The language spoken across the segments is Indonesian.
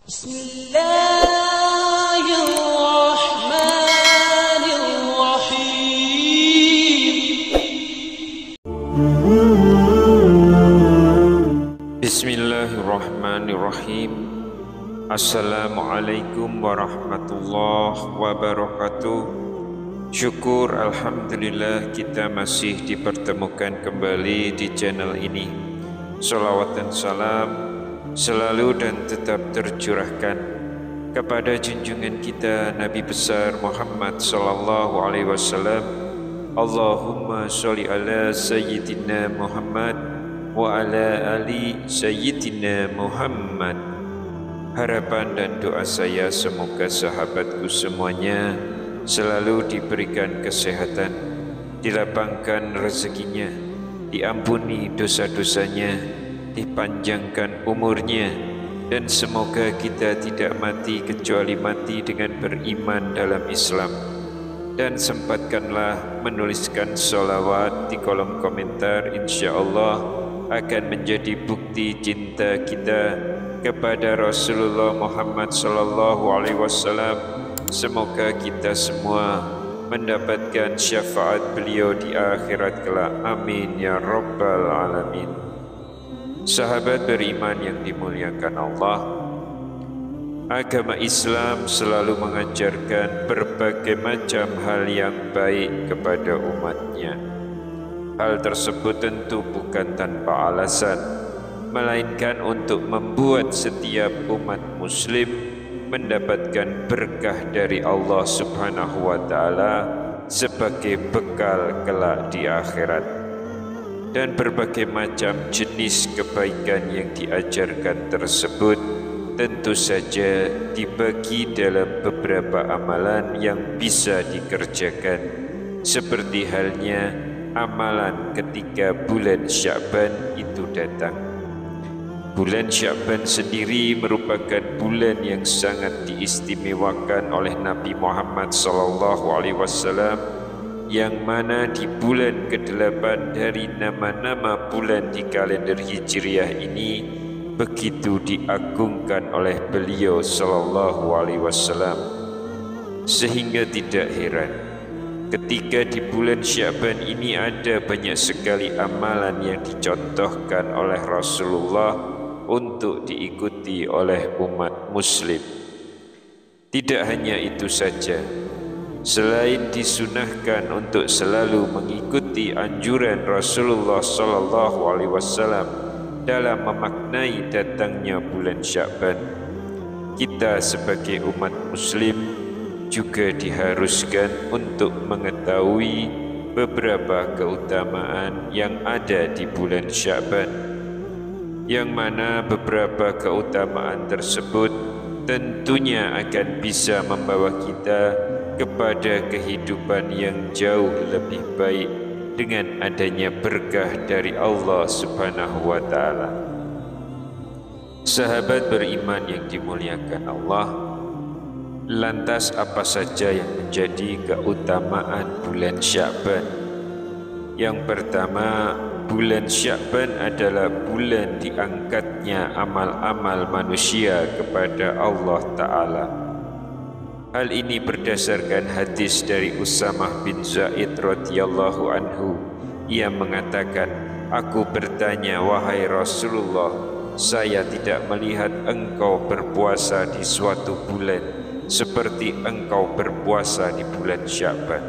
Bismillahirrahmanirrahim. Assalamualaikum warahmatullahi wabarakatuh. Syukur alhamdulillah kita masih dipertemukan kembali di channel ini. Salawat dan salam selalu dan tetap tercurahkan kepada junjungan kita Nabi besar Muhammad sallallahu alaihi wasallam. Allahumma sholli ala sayyidina Muhammad wa ala ali sayyidina Muhammad. Harapan dan doa saya semoga sahabatku semuanya selalu diberikan kesehatan, dilapangkan rezekinya, diampuni dosa-dosanya, dipanjangkan umurnya, dan semoga kita tidak mati kecuali mati dengan beriman dalam Islam. Dan sempatkanlah menuliskan sholawat di kolom komentar, insyaallah akan menjadi bukti cinta kita kepada Rasulullah Muhammad sallallahu alaihi wasallam. Semoga kita semua mendapatkan syafaat beliau di akhirat kelak. Amin ya rabbal alamin. Sahabat beriman yang dimuliakan Allah, agama Islam selalu mengajarkan berbagai macam hal yang baik kepada umatnya. Hal tersebut tentu bukan tanpa alasan, melainkan untuk membuat setiap umat muslim mendapatkan berkah dari Allah Subhanahu wa taala sebagai bekal kelak di akhirat. Dan berbagai macam jenis kebaikan yang diajarkan tersebut tentu saja dibagi dalam beberapa amalan yang bisa dikerjakan, seperti halnya amalan ketika bulan Sya'ban itu datang. Bulan Sya'ban sendiri merupakan bulan yang sangat diistimewakan oleh Nabi Muhammad SAW, yang mana di bulan ke-8 dari nama-nama bulan di kalender Hijriah ini begitu diagungkan oleh beliau SAW, sehingga tidak heran ketika di bulan Sya'ban ini ada banyak sekali amalan yang dicontohkan oleh Rasulullah untuk diikuti oleh umat muslim. Tidak hanya itu saja, selain disunahkan untuk selalu mengikuti anjuran Rasulullah sallallahu alaihi wasallam dalam memaknai datangnya bulan Sya'ban, kita sebagai umat muslim juga diharuskan untuk mengetahui beberapa keutamaan yang ada di bulan Sya'ban, yang mana beberapa keutamaan tersebut tentunya akan bisa membawa kita kepada kehidupan yang jauh lebih baik dengan adanya berkah dari Allah Subhanahu wa taala. Sahabat beriman yang dimuliakan Allah, lantas apa saja yang menjadi keutamaan bulan Sya'ban? Yang pertama, bulan Sya'ban adalah bulan diangkatnya amal-amal manusia kepada Allah Ta'ala. Hal ini berdasarkan hadis dari Usamah bin Zaid radhiyallahu anhu. Ia mengatakan, "Aku bertanya, wahai Rasulullah, saya tidak melihat engkau berpuasa di suatu bulan seperti engkau berpuasa di bulan Sya'ban."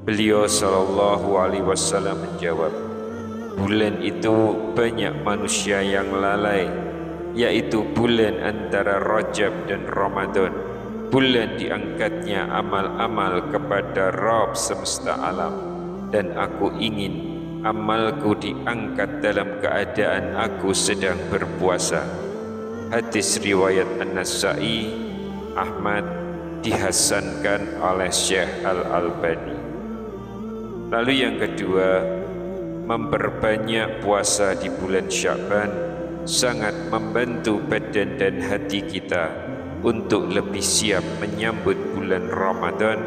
Beliau sallallahu alaihi wasallam menjawab, "Bulan itu banyak manusia yang lalai, yaitu bulan antara Rajab dan Ramadan, bulan diangkatnya amal-amal kepada Rabb semesta alam, dan aku ingin amalku diangkat dalam keadaan aku sedang berpuasa." Hadis riwayat An-Nasa'i, Ahmad, dihasankan oleh Syekh Al-Albani. Lalu yang kedua, memperbanyak puasa di bulan Sya'ban sangat membantu badan dan hati kita untuk lebih siap menyambut bulan Ramadan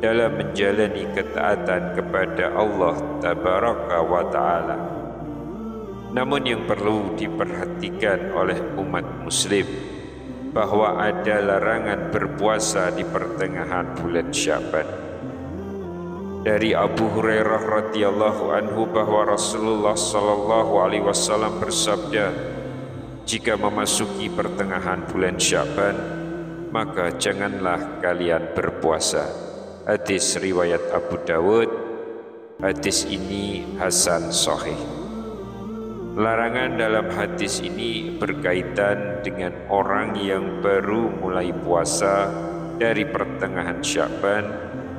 dalam menjalani ketaatan kepada Allah Tabaraka wa Ta'ala. Namun yang perlu diperhatikan oleh umat muslim, bahwa ada larangan berpuasa di pertengahan bulan Sya'ban. Dari Abu Hurairah radhiyallahu anhu bahwa Rasulullah sallallahu alaihi wasallam bersabda, jika memasuki pertengahan bulan Sya'ban, maka janganlah kalian berpuasa. Hadis riwayat Abu Dawud. Hadis ini hasan sahih. Larangan dalam hadis ini berkaitan dengan orang yang baru mulai puasa dari pertengahan Sya'ban,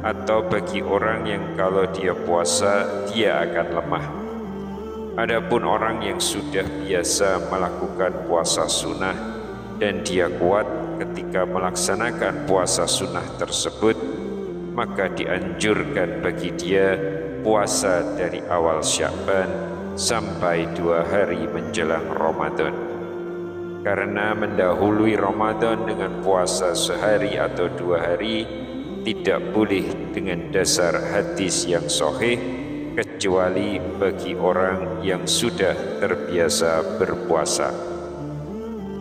atau bagi orang yang kalau dia puasa dia akan lemah. Adapun orang yang sudah biasa melakukan puasa sunnah dan dia kuat ketika melaksanakan puasa sunnah tersebut, maka dianjurkan bagi dia puasa dari awal Sya'ban sampai 2 hari menjelang Ramadan. Karena mendahului Ramadan dengan puasa sehari atau 2 hari tidak boleh dengan dasar hadis yang sahih, kecuali bagi orang yang sudah terbiasa berpuasa.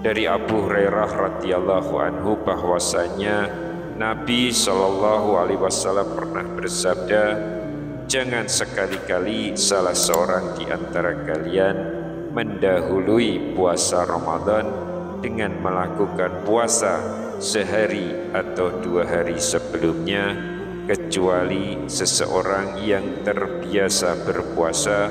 Dari Abu Hurairah radhiyallahu anhu bahwasanya Nabi sallallahu alaihi wasallam pernah bersabda, jangan sekali-kali salah seorang di antara kalian mendahului puasa Ramadan dengan melakukan puasa sehari atau 2 hari sebelumnya, kecuali seseorang yang terbiasa berpuasa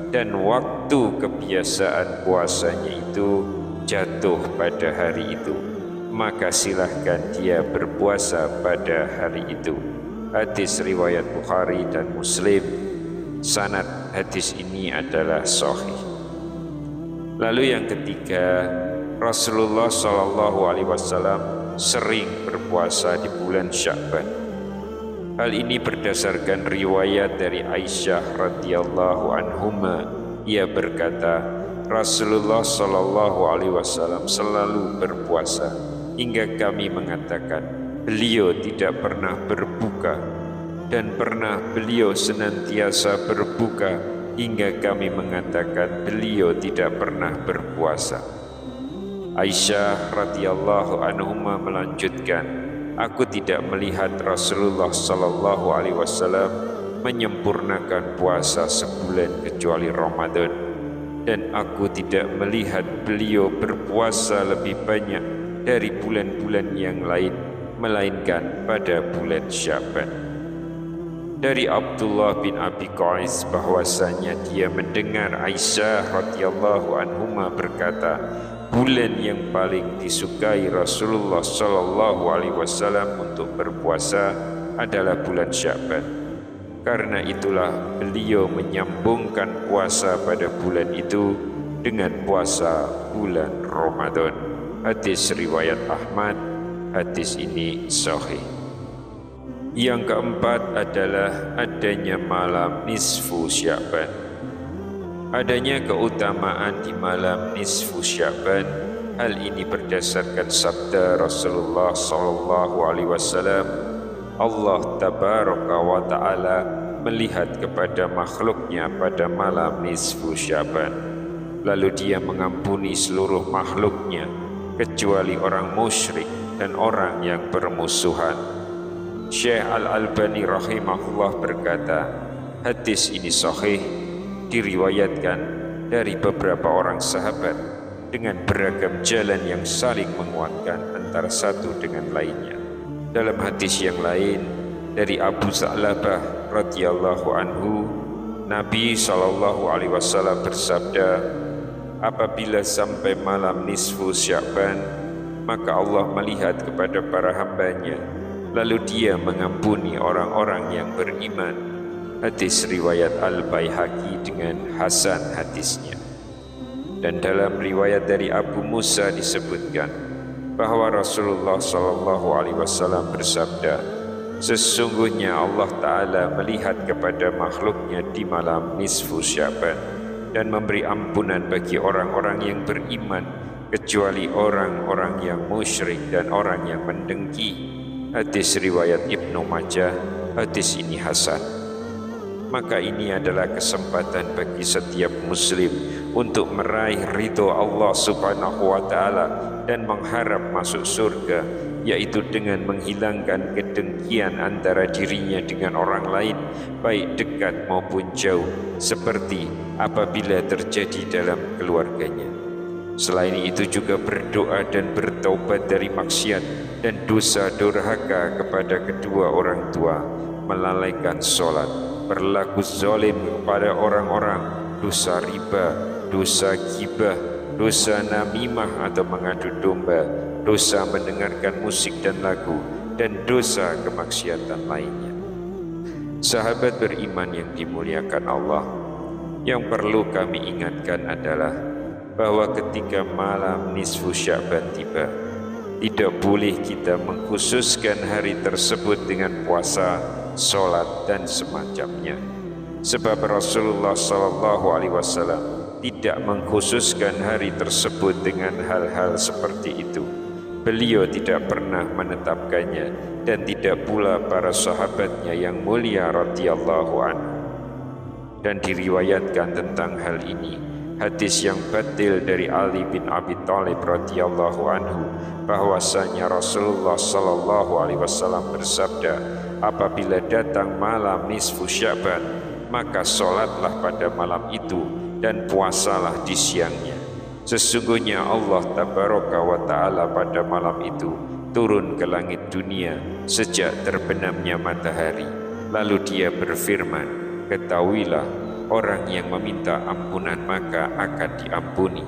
dan waktu kebiasaan puasanya itu jatuh pada hari itu, maka silahkan dia berpuasa pada hari itu. Hadis riwayat Bukhari dan Muslim. Sanad hadis ini adalah sahih. Lalu yang ketiga, Rasulullah sallallahu alaihi wasallam sering berpuasa di bulan Sya'ban. Hal ini berdasarkan riwayat dari Aisyah radhiyallahu anhuma. Ia berkata, Rasulullah sallallahu alaihi wasallam selalu berpuasa hingga kami mengatakan beliau tidak pernah berbuka, dan pernah beliau senantiasa berbuka hingga kami mengatakan beliau tidak pernah berpuasa. Aisyah radhiyallahu anhuma melanjutkan, aku tidak melihat Rasulullah sallallahu alaihi wasallam menyempurnakan puasa sebulan kecuali Ramadan, dan aku tidak melihat beliau berpuasa lebih banyak dari bulan-bulan yang lain melainkan pada bulan Sya'ban. Dari Abdullah bin Abi Qais bahwasanya dia mendengar Aisyah radhiyallahu anhuma berkata, bulan yang paling disukai Rasulullah sallallahu alaihi wasallam untuk berpuasa adalah bulan Sya'ban. Karena itulah beliau menyambungkan puasa pada bulan itu dengan puasa bulan Ramadan. Hadis riwayat Ahmad. Hadis ini sahih. Yang keempat adalah adanya malam nisfu Sya'ban. Adanya keutamaan di malam nisfu Sya'ban. Hal ini berdasarkan sabda Rasulullah sallallahu alaihi wasallam, Allah tabaraka wa ta'ala melihat kepada makhluknya pada malam nisfu Sya'ban, lalu dia mengampuni seluruh makhluknya kecuali orang musyrik dan orang yang bermusuhan. Syekh Al-Albani rahimahullah berkata, hadis ini sahih, diriwayatkan dari beberapa orang sahabat dengan beragam jalan yang saling menguatkan antara satu dengan lainnya. Dalam hadis yang lain dari Abu Sa'labah radhiyallahu anhu, Nabi sallallahu alaihi wasallam bersabda, apabila sampai malam nisfu Sya'ban, maka Allah melihat kepada para hambanya, lalu dia mengampuni orang-orang yang beriman. Hadis riwayat Al-Baihaqi dengan hasan hadisnya. Dan dalam riwayat dari Abu Musa disebutkan bahwa Rasulullah sallallahu alaihi wasallam bersabda, sesungguhnya Allah Ta'ala melihat kepada makhluknya di malam nisfu Sya'ban dan memberi ampunan bagi orang-orang yang beriman kecuali orang-orang yang musyrik dan orang yang mendengki. Hadis riwayat Ibnu Majah. Hadis ini hasan. Maka ini adalah kesempatan bagi setiap muslim untuk meraih ridho Allah Subhanahu wa Ta'ala dan mengharap masuk surga, yaitu dengan menghilangkan kedengkian antara dirinya dengan orang lain, baik dekat maupun jauh, seperti apabila terjadi dalam keluarganya. Selain itu juga berdoa dan bertaubat dari maksiat dan dosa durhaka kepada kedua orang tua, melalaikan sholat, berlaku zalim kepada orang-orang, dosa riba, dosa ghibah, dosa namimah atau mengadu domba, dosa mendengarkan musik dan lagu, dan dosa kemaksiatan lainnya. Sahabat beriman yang dimuliakan Allah, yang perlu kami ingatkan adalah bahwa ketika malam nisfu Sya'ban tiba, tidak boleh kita mengkhususkan hari tersebut dengan puasa, sholat, dan semacamnya. Sebab Rasulullah SAW tidak mengkhususkan hari tersebut dengan hal-hal seperti itu. Beliau tidak pernah menetapkannya, dan tidak pula para sahabatnya yang mulia radhiyallahu anhu. Dan diriwayatkan tentang hal ini hadis yang batil dari Ali bin Abi Thalib radhiyallahu anhu, bahwasanya Rasulullah SAW bersabda, apabila datang malam nisfu Sya'ban, maka sholatlah pada malam itu dan puasalah di siangnya. Sesungguhnya Allah Tabaraka wa Ta'ala pada malam itu turun ke langit dunia sejak terbenamnya matahari. Lalu dia berfirman, ketahuilah, orang yang meminta ampunan maka akan diampuni,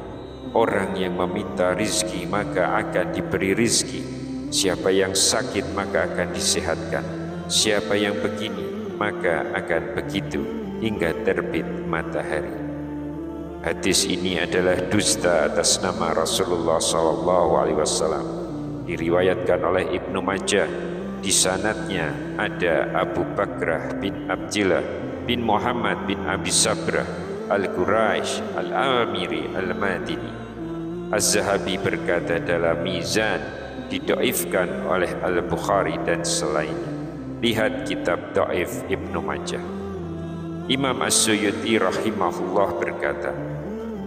orang yang meminta rizki maka akan diberi rizki, siapa yang sakit maka akan disehatkan, siapa yang begini maka akan begitu hingga terbit matahari. Hadis ini adalah dusta atas nama Rasulullah SAW. Diriwayatkan oleh Ibnu Majah. Di sanadnya ada Abu Bakrah bin Abdillah bin Muhammad bin Abi Sabrah Al-Quraish Al-Amiri Al-Madini. Az-Zahabi berkata dalam Mizan, didoifkan oleh Al-Bukhari dan selainnya. Lihat kitab Dhaif Ibnu Majah. Imam As-Suyuti rahimahullah berkata,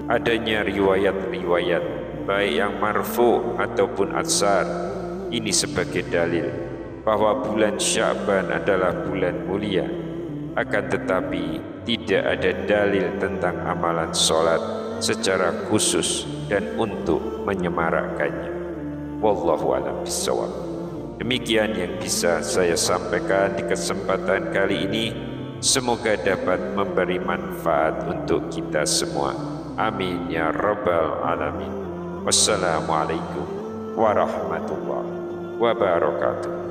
adanya riwayat-riwayat baik yang marfu ataupun atsar ini sebagai dalil bahwa bulan Sya'ban adalah bulan mulia. Akan tetapi tidak ada dalil tentang amalan sholat secara khusus dan untuk menyemarakkannya. Wallahu a'lam bishawab. Demikian yang bisa saya sampaikan di kesempatan kali ini. Semoga dapat memberi manfaat untuk kita semua. Amin ya rabbal alamin. Wassalamualaikum warahmatullahi wabarakatuh.